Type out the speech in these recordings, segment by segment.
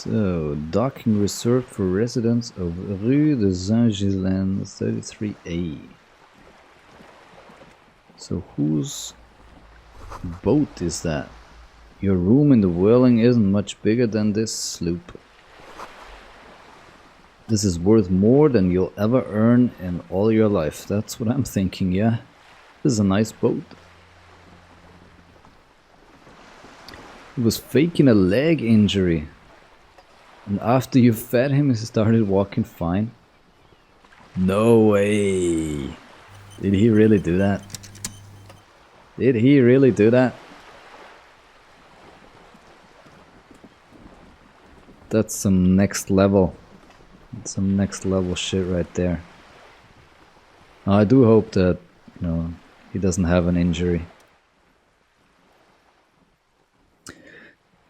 So, docking reserved for residents of Rue de Saint-Ghislain 33A. So whose boat is that? Your room in the whirling isn't much bigger than this sloop. This is worth more than you'll ever earn in all your life. That's what I'm thinking, yeah. This is a nice boat. He was faking a leg injury. And after you fed him, he started walking fine. No way! Did he really do that? Did he really do that? That's some next level. Some next level shit right there. I do hope that, you know, he doesn't have an injury.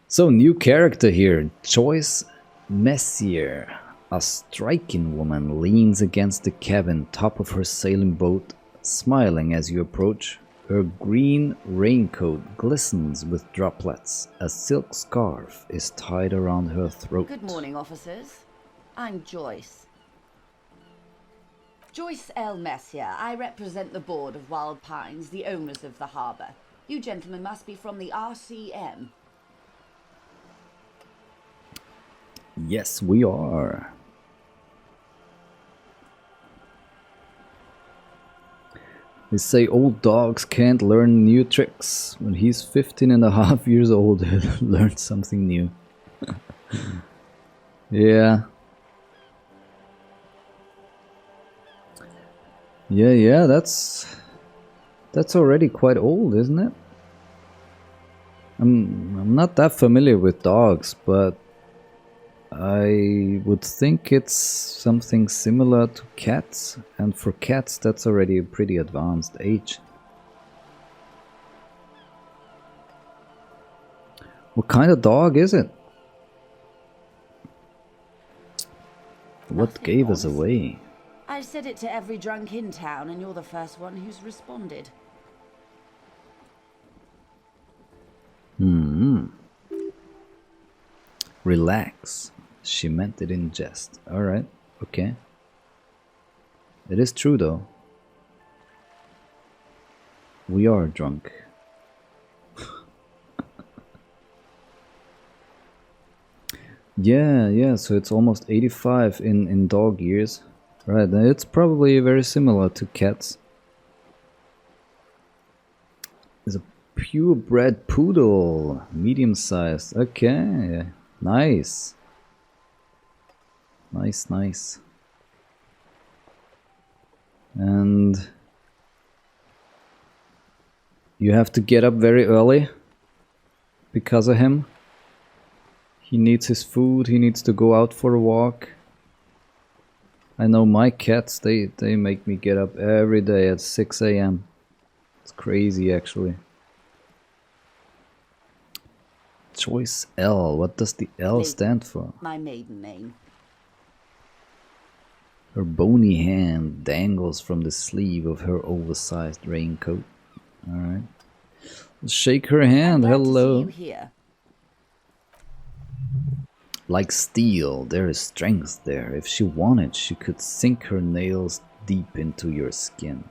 So, new character here, Joyce Messier. A striking woman leans against the cabin top of her sailing boat, smiling as you approach. Her green raincoat glistens with droplets. A silk scarf is tied around her throat. Good morning, officers. I'm Joyce. Joyce L. Messier. I represent the board of Wild Pines, the owners of the harbour. You gentlemen must be from the RCM. Yes, we are. They say old dogs can't learn new tricks. When he's 15.5 years old, he'll learn something new. Yeah. Yeah, that's already quite old, isn't it? I'm not that familiar with dogs, but I would think it's something similar to cats, and for cats that's already a pretty advanced age. What kind of dog is it? What gave us away? I've said it to every drunk in town, and you're the first one who's responded. Relax. She meant it in jest. Alright, okay. It is true though. We are drunk. Yeah, so it's almost 85 in dog years. Right, it's probably very similar to cats. It's a purebred poodle, medium sized. Okay, nice. Nice. And you have to get up very early because of him. He needs his food, he needs to go out for a walk. I know my cats, they make me get up every day at 6 AM. It's crazy actually. Choice L, what does the L stand for? My maiden name. Her bony hand dangles from the sleeve of her oversized raincoat. Alright. Let's shake her hand, hello. To see you here. Like steel, there is strength there. If she wanted, she could sink her nails deep into your skin.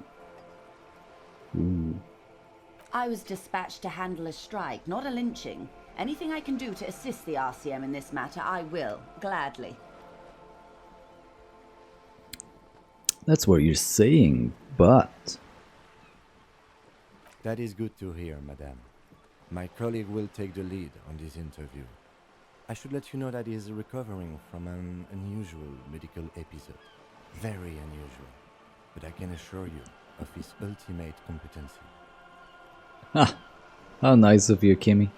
Ooh. I was dispatched to handle a strike, not a lynching. Anything I can do to assist the RCM in this matter, I will, gladly. That's what you're saying, but... That is good to hear, madame. My colleague will take the lead on this interview. I should let you know that he is recovering from an unusual medical episode. Very unusual. But I can assure you of his ultimate competency. Ha! How nice of you, Kimmy.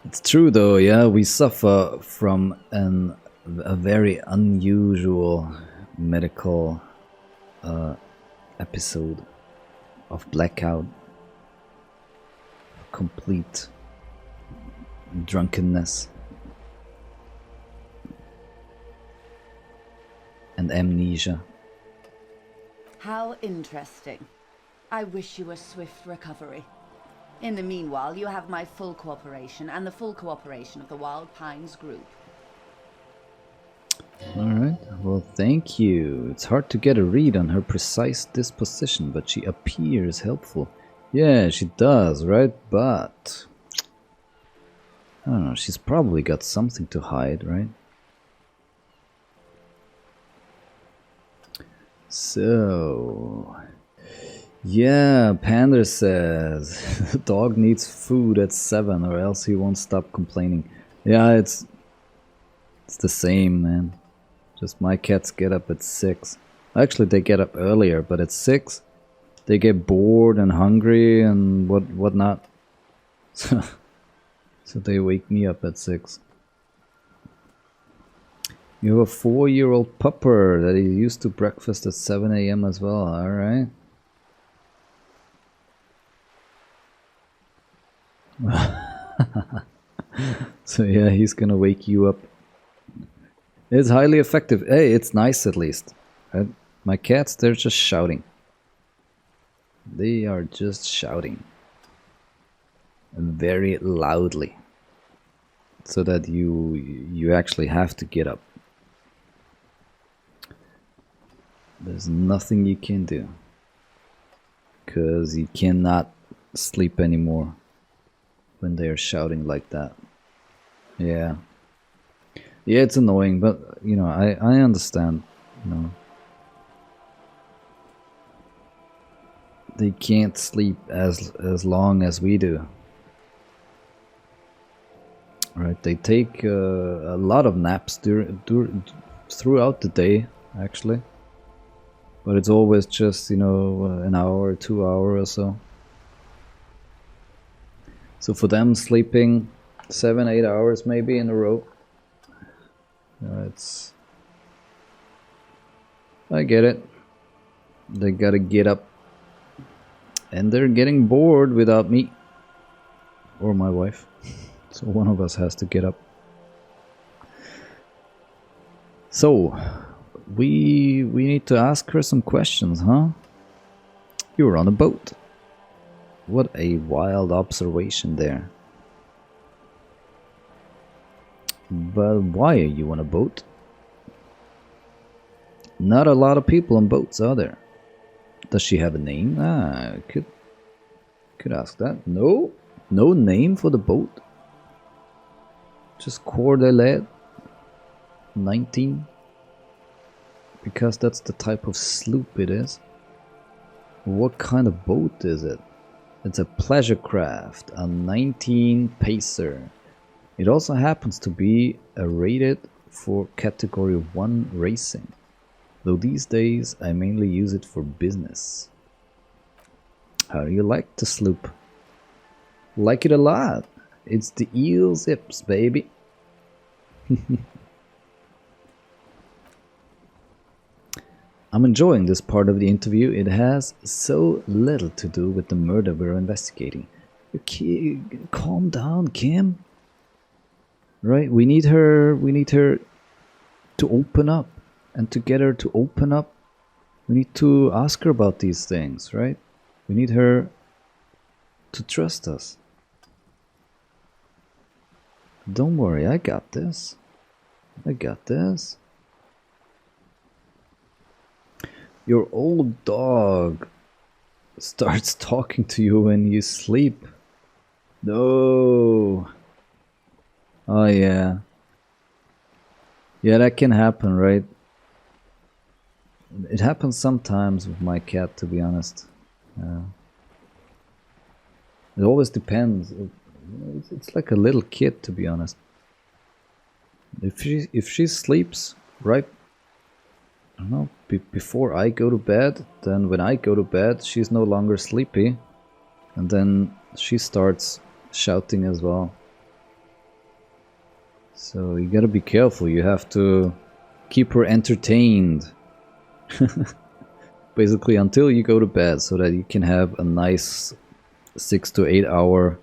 It's true though, yeah, we suffer from a very unusual medical episode of blackout. Complete drunkenness and amnesia. How interesting. I wish you a swift recovery. In the meanwhile, you have my full cooperation and the full cooperation of the Wild Pines group. Alright, well thank you. It's hard to get a read on her precise disposition, but she appears helpful. Yeah, she does, right? But I don't know, she's probably got something to hide, right? So yeah, Pander says the dog needs food at 7 or else he won't stop complaining. Yeah, it's the same, man. Just my cats get up at 6. Actually, they get up earlier, but at 6 they get bored and hungry and whatnot. So they wake me up at 6. You have a 4-year-old pupper that is used to breakfast at 7 a.m. as well. All right. So yeah, he's gonna wake you up. It's highly effective. Hey, it's nice at least. Right? My cats, they're just shouting. They are just shouting. Very loudly. So that you actually have to get up. There's nothing you can do. Because you cannot sleep anymore when they're shouting like that. Yeah. Yeah, it's annoying, but you know, I understand, you know. They can't sleep as long as we do. Right? They take a lot of naps throughout the day, actually. But it's always just, you know, an hour or 2 hours or so. So for them, sleeping 7-8 hours maybe in a row, it's... I get it. They gotta get up. And they're getting bored without me. Or my wife. So one of us has to get up. So, we need to ask her some questions, huh? You're on a boat. What a wild observation there. But why are you on a boat? Not a lot of people on boats, are there? Does she have a name? I could ask that. No? No name for the boat? Just Coeur d'Alene 19? Because that's the type of sloop it is. What kind of boat is it? It's a pleasure craft, a 19 pacer. It also happens to be rated for category 1 racing. Though these days I mainly use it for business. How do you like the sloop? Like it a lot. It's the eel zips, baby. I'm enjoying this part of the interview. It has so little to do with the murder we're investigating. Okay, calm down, Kim. Right, we need her to open up. And to get her to open up, we need to ask her about these things, right? We need her to trust us. Don't worry, I got this. I got this. Your old dog starts talking to you when you sleep. No. Oh yeah. Yeah, that can happen, right? It happens sometimes with my cat, to be honest. It always depends. It's like a little kid, to be honest. If she sleeps right, I don't know, before I go to bed, then when I go to bed, she's no longer sleepy, and then she starts shouting as well. So you gotta be careful. You have to keep her entertained. Basically until you go to bed, so that you can have a nice 6 to 8 hour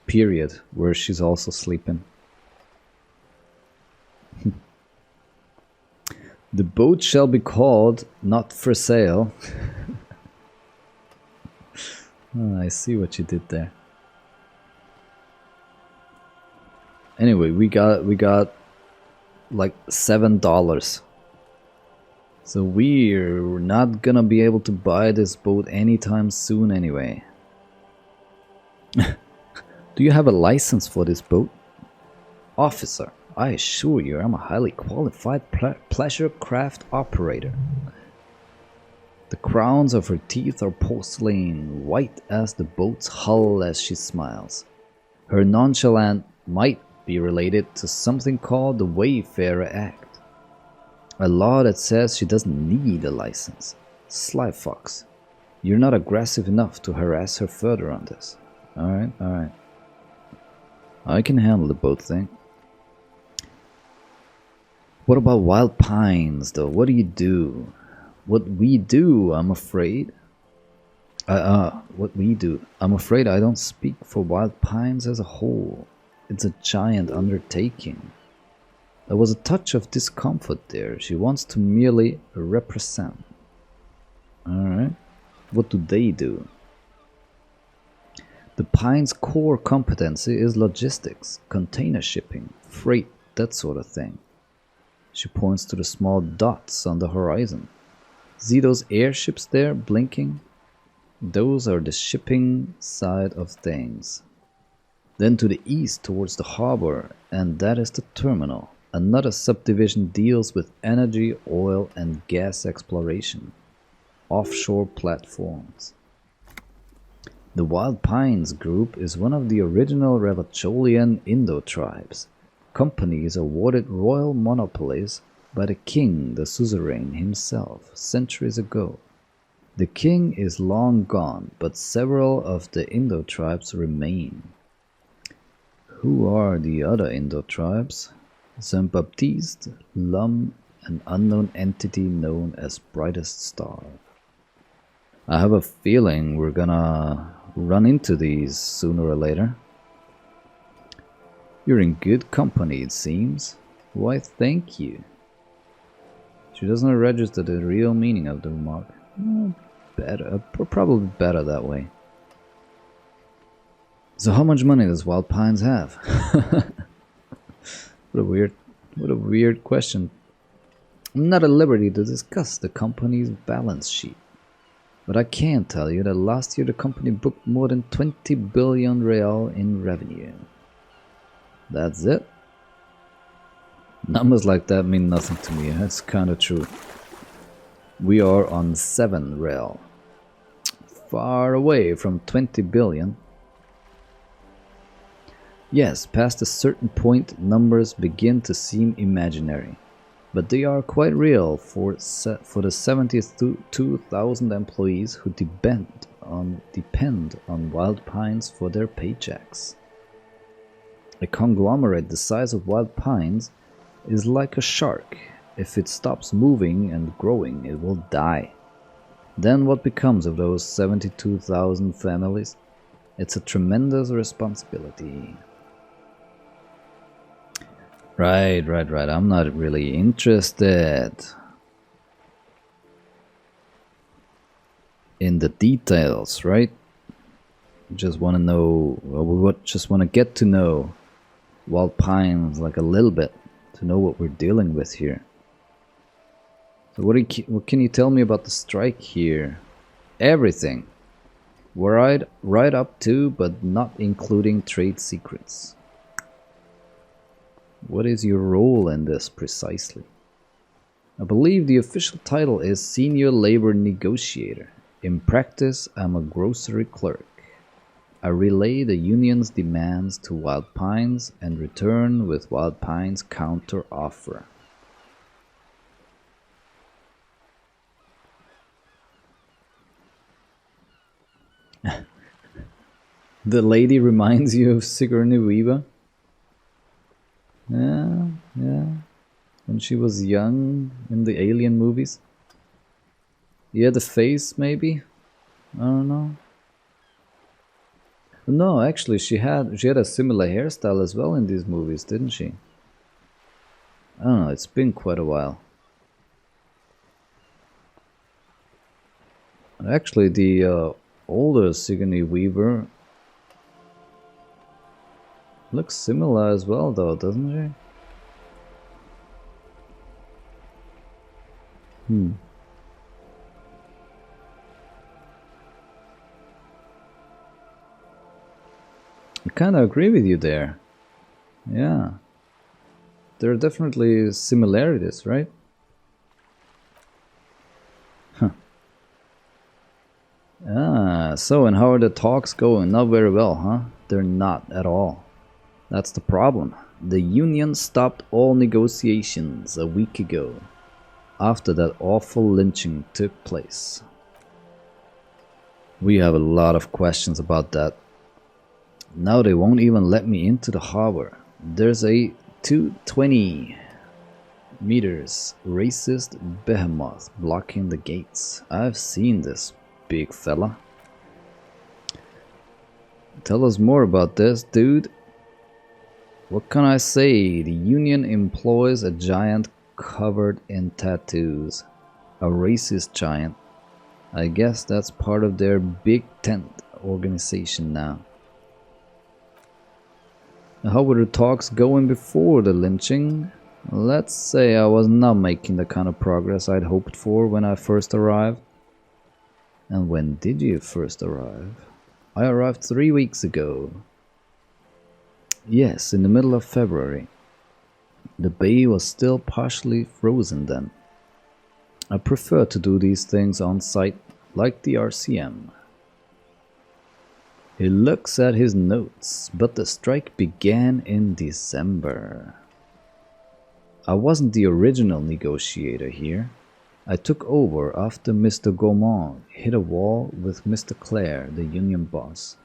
period where she's also sleeping. The boat shall be called Not for Sale. Oh, I see what you did there. Anyway, we got like $7. So we're not gonna be able to buy this boat anytime soon anyway. Do you have a license for this boat? Officer, I assure you I'm a highly qualified pleasure craft operator. The crowns of her teeth are porcelain, white as the boat's hull as she smiles. Her nonchalance might be related to something called the Wayfarer Act, a law that says she doesn't need a license. Sly fox, you're not aggressive enough to harass her further on this. Alright, alright. I can handle the boat thing. What about Wild Pines though? What do you do? What we do, I'm afraid. What we do. I'm afraid I don't speak for Wild Pines as a whole. It's a giant undertaking. There was a touch of discomfort there. She wants to merely represent. Alright. What do they do? The Pines' core competency is logistics, container shipping, freight, that sort of thing. She points to the small dots on the horizon. See those airships there blinking? Those are the shipping side of things. Then to the east towards the harbor, and that is the terminal. Another subdivision deals with energy, oil and gas exploration. Offshore platforms. The Wild Pines group is one of the original Ravacholian Indo tribes. Companies awarded royal monopolies by the king, the suzerain himself, centuries ago. The king is long gone, but several of the Indo tribes remain. Who are the other Indo tribes? Saint-Baptiste, Lum, an unknown entity known as Brightest Star. I have a feeling we're gonna run into these sooner or later. You're in good company, it seems. Why, thank you. She doesn't register the real meaning of the remark. Probably better that way. So how much money does Wild Pines have? What a weird question. I'm not at liberty to discuss the company's balance sheet. But I can tell you that last year the company booked more than 20 billion real in revenue. That's it. Numbers like that mean nothing to me. That's kinda true. We are on 7 real. Far away from 20 billion. Yes, past a certain point numbers begin to seem imaginary. But they are quite real for the 72,000 employees who depend on Wild Pines for their paychecks. A conglomerate the size of Wild Pines is like a shark. If it stops moving and growing, it will die. Then what becomes of those 72,000 families? It's a tremendous responsibility. Right. I'm not really interested in the details, right? Just want to know, well, we just want to get to know Wild Pines like a little bit to know what we're dealing with here. So what can you tell me about the strike here? Everything. We're right up to, but not including trade secrets. What is your role in this precisely? I believe the official title is Senior Labor Negotiator. In practice, I'm a grocery clerk. I relay the union's demands to Wild Pines and return with Wild Pines' counter offer. The lady reminds you of Sigourney Weaver? Yeah. When she was young in the Alien movies. Yeah, the face maybe? I don't know. No, actually she had a similar hairstyle as well in these movies, didn't she? I don't know, it's been quite a while. Actually, the older Sigourney Weaver Looks similar as well though, doesn't she? I kind of agree with you there. Yeah. There are definitely similarities, right? Huh. Ah, so and how are the talks going? Not very well, huh? They're not at all. That's the problem. The union stopped all negotiations a week ago, after that awful lynching took place. We have a lot of questions about that. Now they won't even let me into the harbor. There's a 220 meters racist behemoth blocking the gates. I've seen this, big fella. Tell us more about this, dude. What can I say? The union employs a giant covered in tattoos. A racist giant. I guess that's part of their big tent organization now. How were the talks going before the lynching? Let's say I was not making the kind of progress I'd hoped for when I first arrived. And when did you first arrive? I arrived 3 weeks ago. Yes, in the middle of February. The bay was still partially frozen then. I prefer to do these things on site, like the RCM. He looks at his notes, but the strike began in December. I wasn't the original negotiator here. I took over after Mr. Gaumont hit a wall with Mr. Clare, the union boss.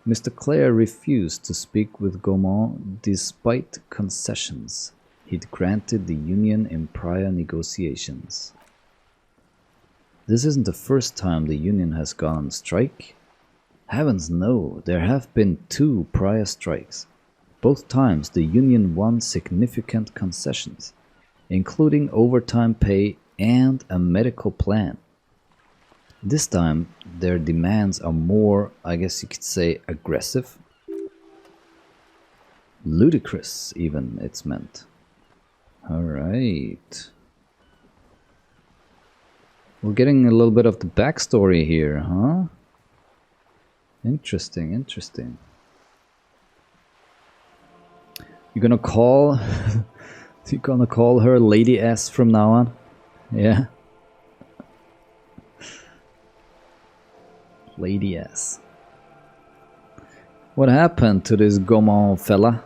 Mr. Clare refused to speak with Gaumont despite concessions he'd granted the union in prior negotiations. This isn't the first time the union has gone on strike. Heavens no, there have been 2 prior strikes. Both times the union won significant concessions, including overtime pay and a medical plan. This time their demands are more, I guess you could say, aggressive. Ludicrous even, it's meant. Alright. We're getting a little bit of the backstory here, huh? Interesting, interesting. You're gonna call... you're gonna call her Lady S from now on? Yeah? Lady S. What happened to this Gaumont fella?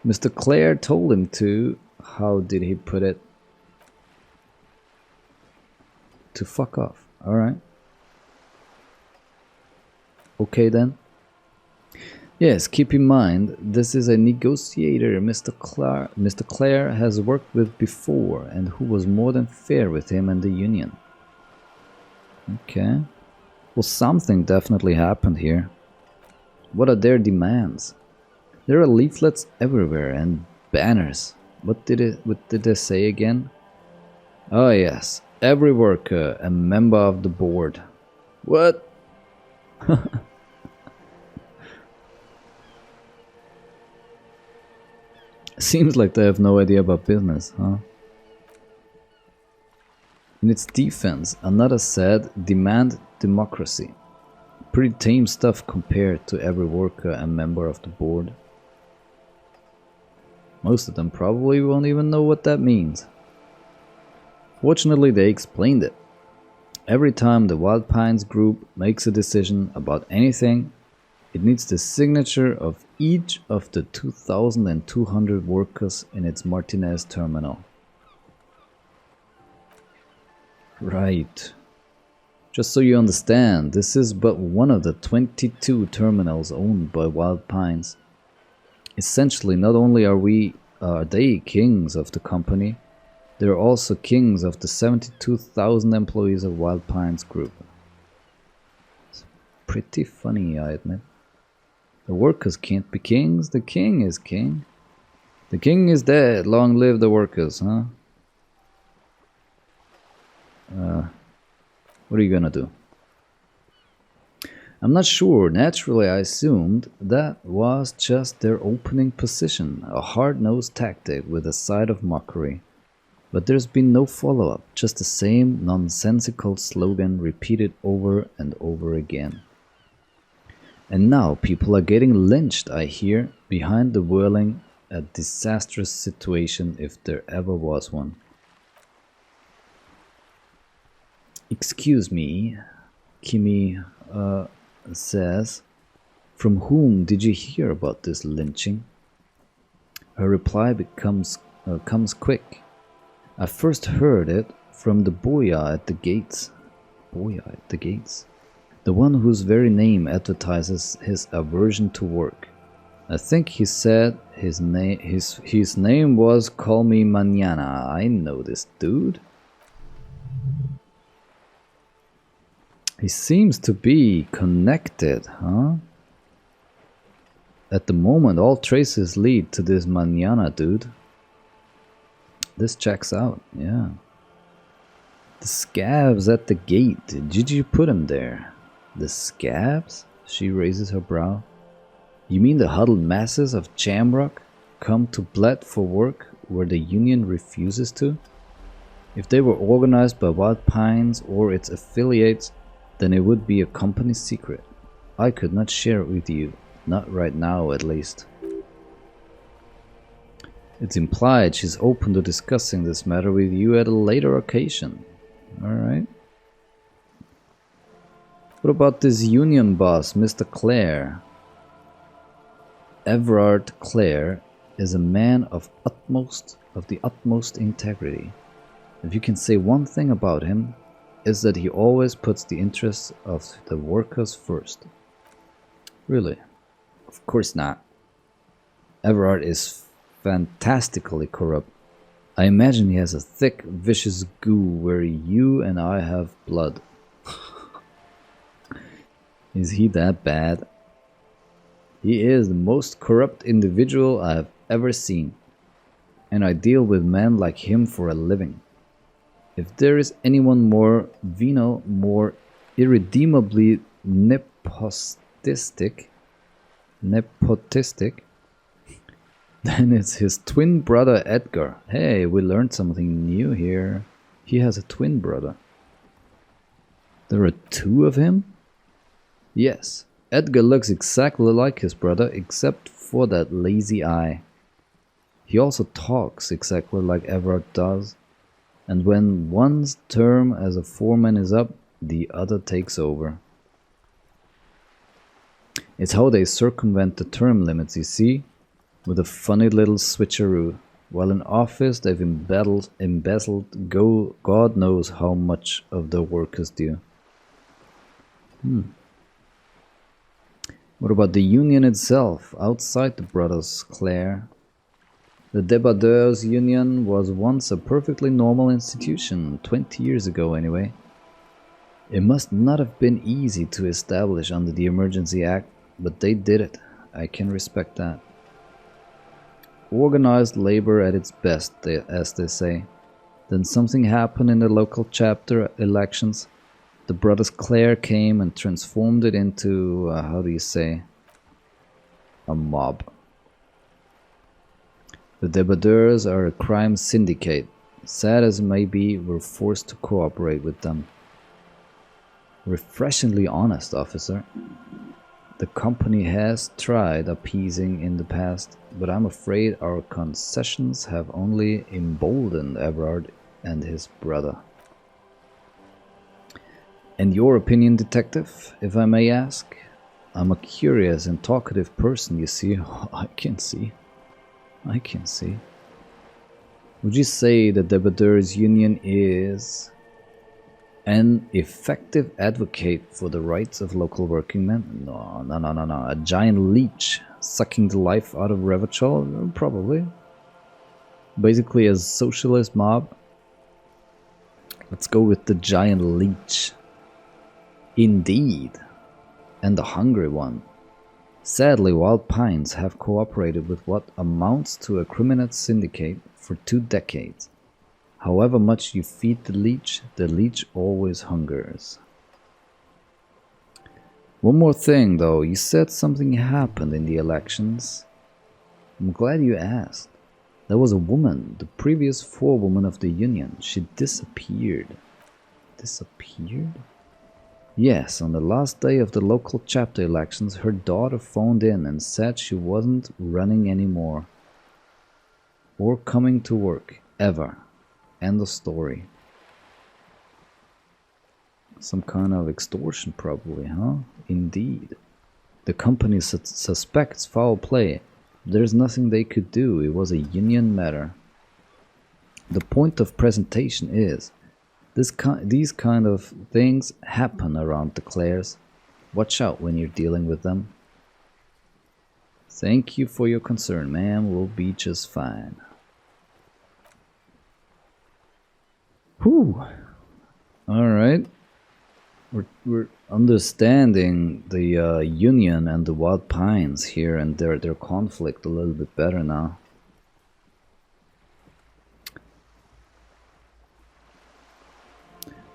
Mr. Clare told him to... How did he put it? To fuck off. Alright. Okay then. Yes, keep in mind, this is a negotiator Mr. Clare has worked with before and who was more than fair with him and the union. Okay. Well, something definitely happened here. What are their demands? There are leaflets everywhere and banners. What did they say again? Oh yes, every worker a member of the board. What? Seems like they have no idea about business, huh? In its defense, another said, demand democracy. Pretty tame stuff compared to every worker and member of the board. Most of them probably won't even know what that means. Fortunately, they explained it. Every time the Wild Pines group makes a decision about anything, it needs the signature of each of the 2,200 workers in its Martinez terminal. Right. Just so you understand, this is but one of the 22 terminals owned by Wild Pines. Essentially, not only are they kings of the company, they are also kings of the 72,000 employees of Wild Pines Group. It's pretty funny, I admit. The workers can't be kings, the king is king. The king is dead, long live the workers, huh? What are you gonna do? I'm not sure. Naturally, I assumed that was just their opening position, a hard-nosed tactic with a side of mockery. But there's been no follow-up, just the same nonsensical slogan repeated over and over again. And now people are getting lynched, I hear, behind the whirling, a disastrous situation if there ever was one. Excuse me, Kimi says, from whom did you hear about this lynching? Her reply comes quick. I first heard it from the boya at the gates. Boya at the gates? The one whose very name advertises his aversion to work. I think he said his name was Call Me Mañana. I know this dude. He seems to be connected, huh? At the moment, all traces lead to this Mañana dude. This checks out, yeah. The scabs at the gate. Did you put him there? The scabs? She raises her brow. You mean the huddled masses of Jamrock come to Bled for work where the Union refuses to? If they were organized by Wild Pines or its affiliates, then it would be a company secret. I could not share it with you, not right now at least. It's implied she's open to discussing this matter with you at a later occasion. Alright. What about this Union boss, Mr. Clare? Everard Clare is a man of the utmost integrity. If you can say one thing about him, is that he always puts the interests of the workers first. Really? Of course not. Everard is fantastically corrupt. I imagine he has a thick, vicious goo where you and I have blood. Is he that bad? He is the most corrupt individual I have ever seen, and I deal with men like him for a living. If there is anyone more venal, more irredeemably nepotistic, then it's his twin brother Edgar. Hey, we learned something new here. He has a twin brother. There are two of him? Yes, Edgar looks exactly like his brother except for that lazy eye. He also talks exactly like Everard does, and when one's term as a foreman is up, the other takes over. It's how they circumvent the term limits, you see, with a funny little switcheroo. While in office they've embezzled God knows how much of their workers do. What about the Union itself, outside the Brothers Clare? The Débardeurs Union was once a perfectly normal institution, 20 years ago anyway. It must not have been easy to establish under the Emergency Act, but they did it. I can respect that. Organized labor at its best, as they say. Then something happened in the local chapter elections. The Brothers Clare came and transformed it into, how do you say, a mob. The Débardeurs are a crime syndicate. Sad as it may be, we're forced to cooperate with them. Refreshingly honest, officer. The company has tried appeasing in the past, but I'm afraid our concessions have only emboldened Everard and his brother. And your opinion, detective, if I may ask? I'm a curious and talkative person, you see. I can see. Would you say the Débardeurs Union is an effective advocate for the rights of local working men? No. A giant leech sucking the life out of Revachol? Probably. Basically a socialist mob? Let's go with the giant leech. Indeed. And the hungry one. Sadly, Wild Pines have cooperated with what amounts to a criminal syndicate for 2 decades. However much you feed the leech always hungers. One more thing though, you said something happened in the elections. I'm glad you asked. There was a woman, the previous forewoman of the Union. She disappeared. Disappeared? Yes, on the last day of the local chapter elections, her daughter phoned in and said she wasn't running anymore. Or coming to work, ever. End of story. Some kind of extortion probably, huh? Indeed. The company suspects foul play. There's nothing they could do, it was a union matter. The point of presentation is, these kind of things happen around the Clares. Watch out when you're dealing with them. Thank you for your concern, ma'am, we'll be just fine. Whew. Alright. We're understanding the Union and the Wild Pines here and their conflict a little bit better now.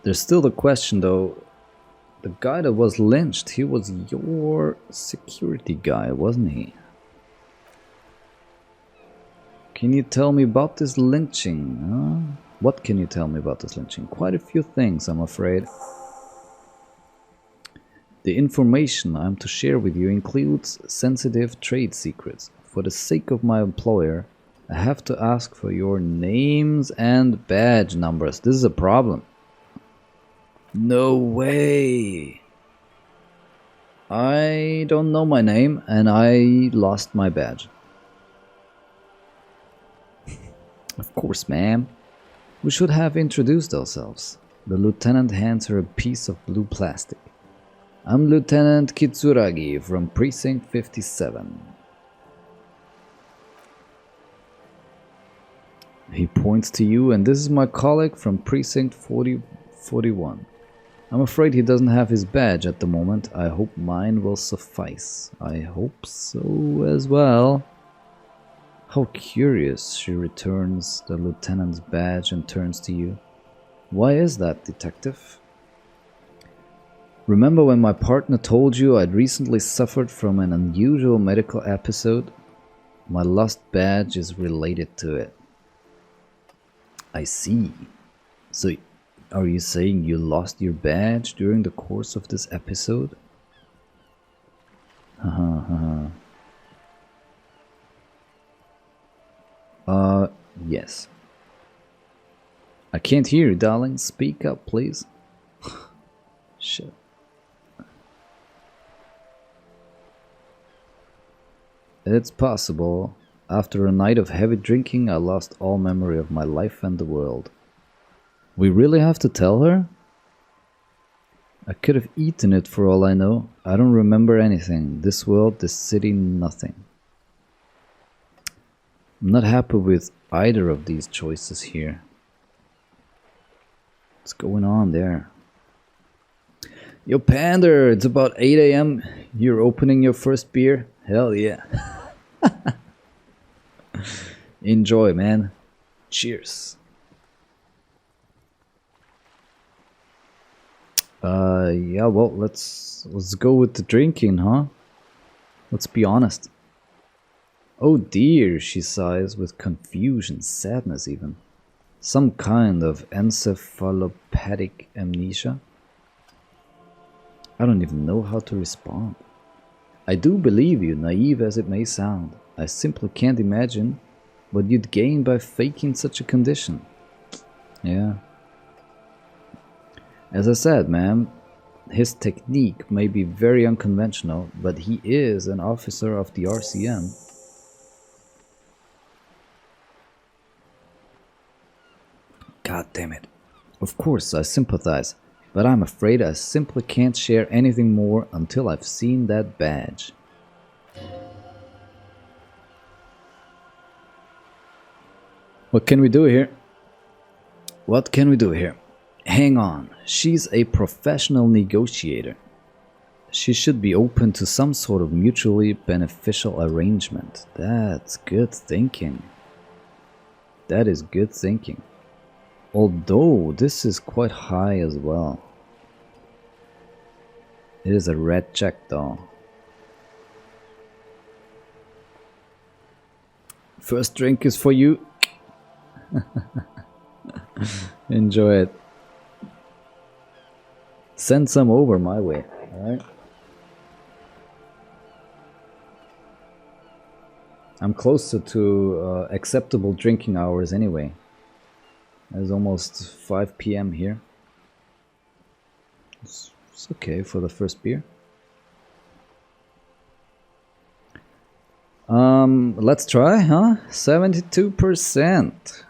There's still the question though, the guy that was lynched, he was your security guy, wasn't he? Can you tell me about this lynching? Huh? What can you tell me about this lynching? Quite a few things, I'm afraid. The information I'm to share with you includes sensitive trade secrets. For the sake of my employer, I have to ask for your names and badge numbers. This is a problem. No way! I don't know my name and I lost my badge. Of course, ma'am. We should have introduced ourselves. The lieutenant hands her a piece of blue plastic. I'm Lieutenant Kitsuragi from Precinct 57. He points to you, and this is my colleague from Precinct 41. I'm afraid he doesn't have his badge at the moment. I hope mine will suffice. I hope so as well. How curious, she returns the lieutenant's badge and turns to you. Why is that, detective? Remember when my partner told you I'd recently suffered from an unusual medical episode? My lost badge is related to it. I see. So, are you saying you lost your badge during the course of this episode? Yes. I can't hear you, darling. Speak up, please. Shit. It's possible. After a night of heavy drinking, I lost all memory of my life and the world. We really have to tell her? I could have eaten it for all I know. I don't remember anything. This world, this city, nothing. I'm not happy with either of these choices here. What's going on there? Yo, Pander, it's about 8 AM. You're opening your first beer? Hell yeah. Enjoy, man. Cheers. Yeah, well, let's go with the drinking, huh? Let's be honest. Oh dear, she sighs with confusion, sadness even. Some kind of encephalopathic amnesia. I don't even know how to respond. I do believe you, naive as it may sound. I simply can't imagine what you'd gain by faking such a condition. Yeah. As I said, ma'am, his technique may be very unconventional, but he is an officer of the RCM. God damn it. Of course, I sympathize, but I'm afraid I simply can't share anything more until I've seen that badge. What can we do here? What can we do here? Hang on, she's a professional negotiator. She should be open to some sort of mutually beneficial arrangement. That's good thinking. That is good thinking. Although this is quite high as well. It is a red check though. First drink is for you. Enjoy it. Send some over my way, alright? I'm closer to acceptable drinking hours anyway. It's almost 5 p.m. here. It's okay for the first beer. Let's try, huh? 72%.